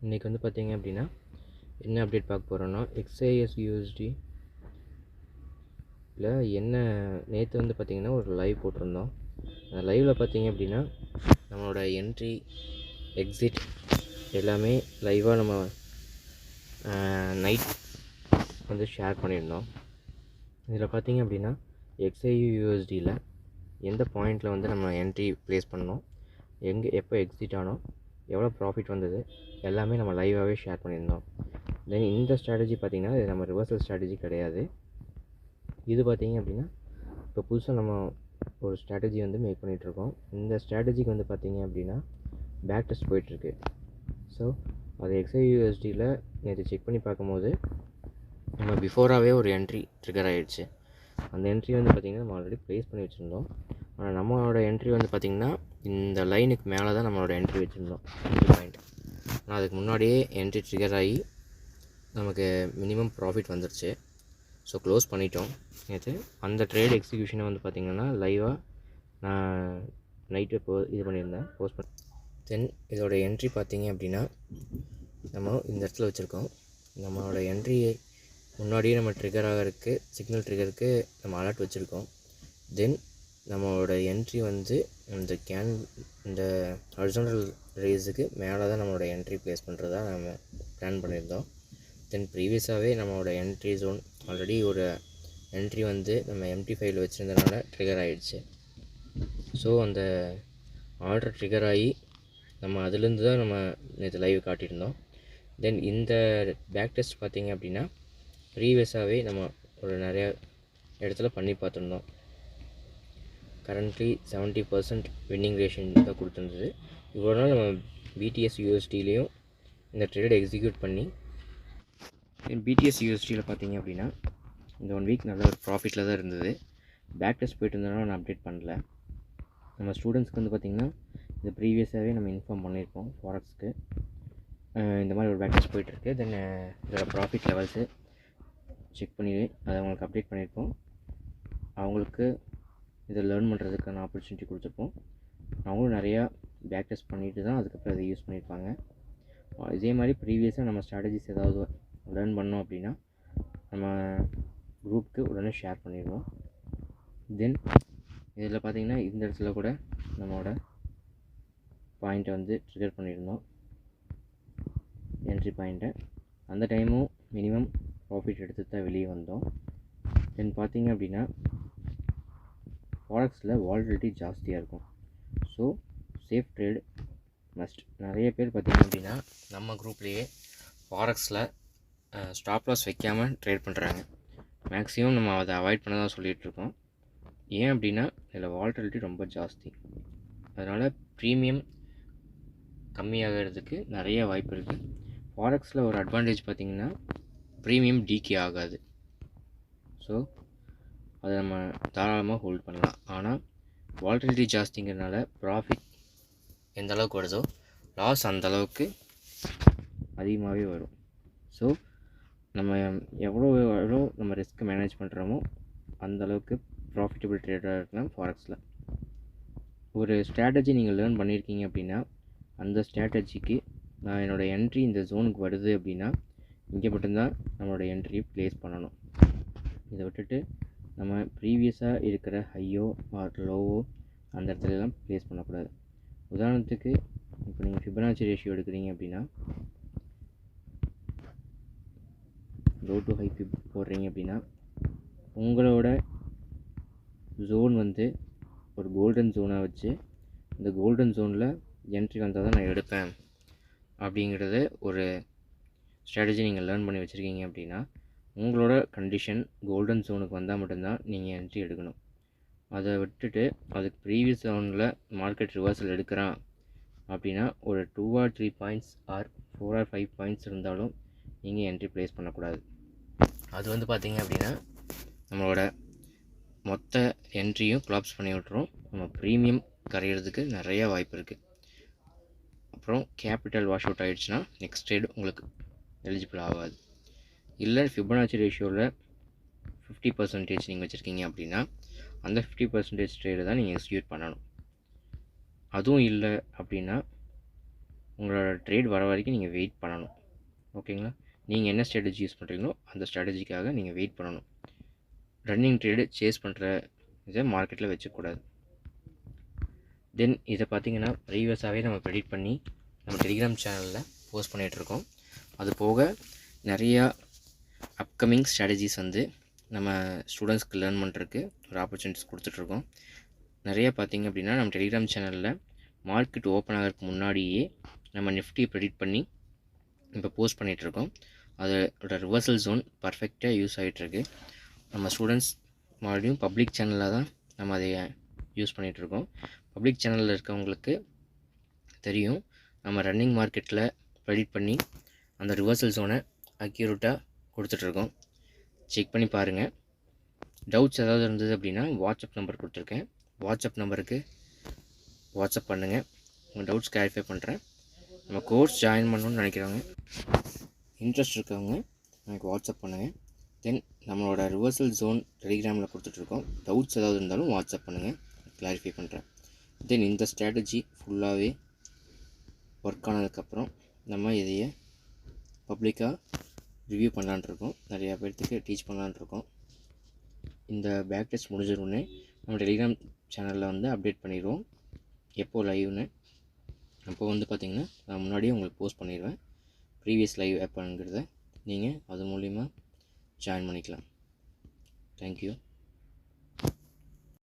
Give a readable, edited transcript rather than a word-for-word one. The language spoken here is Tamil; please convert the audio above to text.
இன்றைக்கி வந்து பார்த்திங்க அப்படின்னா என்ன அப்டேட் பார்க்க போகிறோன்னா XAUSD என்ன நேற்று வந்து பார்த்திங்கன்னா ஒரு லைவ் போட்டிருந்தோம். அந்த லைவில் பார்த்திங்க அப்படின்னா நம்மளோட என்ட்ரி எக்ஸிட் எல்லாமே லைவாக நம்ம நைட் வந்து ஷேர் பண்ணியிருந்தோம். இதில் பார்த்திங்க அப்படின்னா XAUUSDயில் எந்த பாயிண்டில் வந்து நம்ம என்ட்ரி ப்ளேஸ் பண்ணோம், எப்போ எக்ஸிட் ஆனோம், எவ்வளோ ப்ராஃபிட் வந்தது எல்லாமே நம்ம லைவாகவே ஷேர் பண்ணியிருந்தோம். தென் இந்த ஸ்ட்ராட்டஜி பார்த்திங்கன்னா இது நம்ம ரிவர்சல் ஸ்ட்ராட்டஜி கிடையாது. இது பார்த்திங்க அப்படின்னா இப்போ புதுசாக நம்ம ஒரு ஸ்ட்ராட்டஜி வந்து மேக் பண்ணிகிட்ருக்கோம். இந்த ஸ்ட்ராட்டஜிக்கு வந்து பார்த்திங்க அப்படின்னா பேக் டெஸ்ட் போயிட்டுருக்கு. ஸோ அது XAUUSDயில் நேற்று செக் பண்ணி பார்க்கும்போது நம்ம பிஃபோராகவே ஒரு என்ட்ரி ட்ரிகர் ஆகிடுச்சு. அந்த என்ட்ரி வந்து பார்த்திங்கன்னா நம்ம ஆல்ரெடி ப்ளேஸ் பண்ணி வச்சுருந்தோம். ஆனால் நம்மளோட என்ட்ரி வந்து பார்த்திங்கன்னா இந்த லைனுக்கு மேலே தான் நம்மளோட என்ட்ரி வச்சுருந்தோம், என்ட்ரி பாயிண்ட். ஆனால் அதுக்கு முன்னாடியே என்ட்ரி ட்ரிகர் ஆகி நமக்கு மினிமம் ப்ராஃபிட் வந்துருச்சு. ஸோ க்ளோஸ் பண்ணிட்டோம் நேற்று. அந்த ட்ரேட் எக்ஸிக்யூஷனை வந்து பார்த்திங்கன்னா லைவாக நான் நைட்டு இது பண்ணியிருந்தேன், போஸ்ட் பண்ண. தென் இதோட என்ட்ரி பார்த்திங்க அப்படின்னா நம்ம இந்த இடத்துல வச்சுருக்கோம். நம்மளோட என்ட்ரி முன்னாடியே நம்ம ட்ரிகர் ஆகிறதுக்கு சிக்னல் ட்ரிகருக்கு நம்ம அலர்ட் வச்சுருக்கோம். தென் நம்மளோட என்ட்ரி வந்து இந்த ஹாரிசான்டல் ரேஸுக்கு மேலே தான் நம்மளோட என்ட்ரி ப்ளேஸ் பண்ணுறதா நம்ம பிளான் பண்ணியிருந்தோம். தென் ப்ரீவியஸாகவே நம்மளோட என்ட்ரி ஜோன் ஆல்ரெடி ஒரு என்ட்ரி வந்து நம்ம எம்டி ஃபைல் வச்சுருந்தனால ட்ரிகர் ஆகிடுச்சு. ஸோ அந்த ஆர்டர் ட்ரிகர் ஆகி நம்ம அதுலேருந்து தான் நம்ம நேற்று லைவ் காட்டியிருந்தோம். தென் இந்த பேக் டெஸ்ட் பார்த்திங்க அப்படின்னா ப்ரீவியஸாகவே நம்ம ஒரு நிறையா இடத்துல பண்ணி பார்த்துருந்தோம். கரண்ட்லி 70% வின்னிங் ரேஷன் தான் கொடுத்துருந்தது. இவ்வளோ நாள் நம்ம BTS USDலேயும் இந்த ட்ரேட் எக்ஸிக்யூட் பண்ணி BTS USDயில் பார்த்திங்க அப்படின்னா இந்த 1 வீக் நல்ல ஒரு ப்ராஃபிட்டில் தான் இருந்தது. பேக் டெஸ்ட் போய்ட்டு இருந்ததுனால நான் அப்டேட் பண்ணல. நம்ம ஸ்டூடெண்ட்ஸ்க்கு வந்து பார்த்திங்கன்னா இது ப்ரீவியஸாகவே நம்ம இன்ஃபார்ம் பண்ணியிருக்கோம். ஃபாரெக்ஸ்க்கு இந்த மாதிரி ஒரு பேக் டெஸ்ட் போயிட்டுருக்கு. தென் இதோட ப்ராஃபிட் லெவல்ஸு செக் பண்ணி அதை அவங்களுக்கு அப்டேட் பண்ணியிருக்கோம். அவங்களுக்கு இதை லேர்ன் பண்ணுறதுக்கான ஆப்பர்ச்சுனிட்டி கொடுத்துருப்போம். அவங்களும் நிறையா பேக் டெஸ்ட் பண்ணிட்டு தான் அதுக்கப்புறம் அதை யூஸ் பண்ணியிருப்பாங்க. இதே மாதிரி ப்ரீவியஸாக நம்ம ஸ்ட்ராட்டஜிஸ் ஏதாவது லேர்ன் பண்ணோம் அப்படின்னா நம்ம குரூப்புக்கு உடனே ஷேர் பண்ணிடுவோம். தென் இதில் பார்த்திங்கன்னா இந்த இடத்துல கூட நம்மளோட பாயிண்ட்டை வந்து ட்ரிகர் பண்ணியிருந்தோம், என்ட்ரி பாயிண்ட்டை. அந்த டைமும் மினிமம் ப்ராஃபிட் எடுத்து தான் வெளியே வந்தோம். தென் பார்த்திங்க அப்படின்னா ஃபாரெக்ஸில் வாலட்டிலிட்டி ஜாஸ்தியாக இருக்கும். So safe trade must. நிறைய பேர் பார்த்திங்க அப்படின்னா நம்ம குரூப்லேயே ஃபாரெக்ஸில் ஸ்டாப் லாஸ் வைக்காமல் ட்ரேட் பண்ணுறாங்க. மேக்ஸிமம் நம்ம அதை அவாய்ட் பண்ண தான் சொல்லிகிட்ருக்கோம். ஏன் அப்படின்னா இதில் வாலட்டிலிட்டி ரொம்ப ஜாஸ்தி. அதனால் ப்ரீமியம் கம்மியாகிறதுக்கு நிறைய வாய்ப்பு இருக்குது. ஃபாரெக்ஸில் ஒரு அட்வான்டேஜ் பார்த்திங்கன்னா ப்ரீமியம் டீகே ஆகாது. ஸோ அதை நம்ம தாராளமாக ஹோல்ட் பண்ணலாம். ஆனால் வாலட்டிலிட்டி ஜாஸ்திங்கிறதுனால ப்ராஃபிட் எந்த அளவுக்கு வருதோ லாஸ் அந்த அளவுக்கு அதிகமாகவே வரும். ஸோ நம்ம எவ்வளோ நம்ம ரிஸ்க் மேனேஜ் பண்ணுறோமோ அந்தளவுக்கு ப்ராஃபிட்டபிள் ட்ரேடாக இருக்கலாம். ஃபாரெக்ஸில் ஒரு ஸ்ட்ராட்டஜி நீங்கள் லேர்ன் பண்ணியிருக்கீங்க அப்படின்னா அந்த ஸ்ட்ராட்டஜிக்கு நான் என்னோடய என்ட்ரி இந்த ஜோனுக்கு வருது அப்படின்னா இங்கே மட்டும்தான் நம்மளோட என்ட்ரி ப்ளேஸ் பண்ணணும். இதை விட்டுட்டு நம்ம ப்ரீவியஸாக இருக்கிற ஹையோ ஆர் லோவோ அந்த இடத்துலலாம் ப்ளேஸ் பண்ணக்கூடாது. உதாரணத்துக்கு இப்போ நீங்கள் ஃபிபனாச்சி ரேஷியோ எடுக்கிறீங்க அப்படின்னா லோ டு ஹை ஃபிப் போடுறீங்க அப்படின்னா உங்களோட ஜோன் வந்து ஒரு கோல்டன் ஜோனாக வச்சு இந்த கோல்டன் ஜோனில் என்ட்ரி வந்தால் தான் நான் எடுப்பேன் அப்படிங்கிறது ஒரு ஸ்ட்ராட்டஜி நீங்கள் லேர்ன் பண்ணி வச்சுருக்கீங்க அப்படின்னா உங்களோட கண்டிஷன் கோல்டன் ஜோனுக்கு வந்தால் மட்டும்தான் நீங்கள் என்ட்ரி எடுக்கணும். அதை விட்டுட்டு அதுக்கு ப்ரீவியஸ் ஜோனில் மார்க்கெட் ரிவர்சல் எடுக்கிறான் அப்படின்னா ஒரு 2 or 3 points or 4 or 5 points இருந்தாலும் நீங்கள் என்ட்ரி ப்ளேஸ் பண்ணக்கூடாது. அது வந்து பார்த்திங்க அப்படின்னா நம்மளோட மொத்த என்ட்ரியும் கொலாப்ஸ் பண்ணி விட்டுரும். நம்ம ப்ரீமியம் கரையிறதுக்கு நிறையா வாய்ப்பு இருக்குது. அப்புறம் கேபிட்டல் வாஷ் அவுட் ஆகிடுச்சுன்னா நெக்ஸ்ட் ட்ரேட் உங்களுக்கு எலிஜிபிள் ஆகாது. இல்லை ஃபிபனாச்சி ரேஷியோவில் 50% நீங்கள் வச்சுருக்கீங்க அப்படின்னா அந்த 50% ட்ரேடு தான் நீங்கள் எக்ஸிக்யூட் பண்ணணும். அதுவும் இல்லை அப்படின்னா உங்களோட ட்ரேட் வர வரைக்கும் நீங்கள் வெயிட் பண்ணணும். ஓகேங்களா? நீங்கள் என்ன ஸ்ட்ராட்டஜி யூஸ் பண்ணுறீங்களோ அந்த ஸ்ட்ராட்டஜிக்காக நீங்கள் வெயிட் பண்ணணும். ரன்னிங் ட்ரேடு சேஸ் பண்ணுற இதை மார்க்கெட்டில் வச்சுக்கூடாது. தென் இதை பார்த்தீங்கன்னா ப்ரீவியஸாகவே நம்ம ப்ரெடிக்ட் பண்ணி நம்ம டெலிகிராம் சேனலில் போஸ்ட் பண்ணிகிட்ருக்கோம். அது போக நிறையா அப்கமிங் ஸ்ட்ராட்டஜிஸ் வந்து நம்ம ஸ்டூடெண்ட்ஸ்க்கு லேர்ன் பண்ணுறதுக்கு ஒரு ஆப்பர்ச்சுனிட்டிஸ் கொடுத்துட்ருக்கோம். நிறைய பார்த்திங்க அப்படின்னா நம்ம டெலிகிராம் சேனலில் மார்க்கெட் ஓப்பன் ஆகிறதுக்கு முன்னாடியே நம்ம நிஃப்டி ப்ரெடிக்ட் பண்ணி இப்போ போஸ்ட் பண்ணிகிட்ருக்கோம். அதோட ரிவர்சல் ஜோன் பர்ஃபெக்டாக யூஸ் ஆகிட்டுருக்கு. நம்ம ஸ்டூடெண்ட்ஸ் மறுபடியும் பப்ளிக் சேனலில் தான் நம்ம அதை யூஸ் பண்ணிகிட்ருக்கோம். பப்ளிக் சேனலில் இருக்கவங்களுக்கு தெரியும், நம்ம ரன்னிங் மார்க்கெட்டில் ப்ரெடிக்ட் பண்ணி அந்த ரிவர்சல் ஜோனை அக்யூரேட்டாக கொடுத்துட்ருக்கோம். செக் பண்ணி பாருங்கள். டவுட்ஸ் ஏதாவது இருந்தது அப்படின்னா வாட்ஸ்அப் நம்பர் கொடுத்துருக்கேன். வாட்ஸ்அப் நம்பருக்கு வாட்ஸ்அப் பண்ணுங்கள், உங்கள் டவுட்ஸ் கிளாரிஃபை பண்ணுறேன். நம்ம கோர்ஸ் ஜாயின் பண்ணணுன்னு நினைக்கிறவங்க, இன்ட்ரெஸ்ட் இருக்கவங்க எனக்கு வாட்ஸ்அப் பண்ணுங்கள். தென் நம்மளோட ரிவர்சல் ஜோன் டெலிகிராமில் கொடுத்துட்ருக்கோம். டவுட்ஸ் ஏதாவது இருந்தாலும் வாட்ஸ்அப் பண்ணுங்கள், கிளாரிஃபை பண்ணுறேன். தென் இந்த ஸ்ட்ராட்டஜி ஃபுல்லாகவே ஒர்க் ஆனதுக்கப்புறம் நம்ம இதையே பப்ளிக்காக ரிவ்யூ பண்ணலான்ட்ருக்கோம். நிறையா பேர்த்துக்கு டீச் பண்ணலான்ட்ருக்கோம். இந்த பேக் டெஸ்ட் முடிஞ்சிடனே நம்ம டெலிகிராம் சேனலில் வந்து அப்டேட் பண்ணிடுவோம் எப்போது லைவ்னு. அப்போ வந்து பார்த்திங்கன்னா நான் முன்னாடியே உங்களுக்கு போஸ்ட் பண்ணிடுவேன். ப்ரீவியஸ் லைவ் எப்போங்கிறத நீங்கள் அது மூலிமா ஜாயின் பண்ணிக்கலாம். தேங்க்யூ.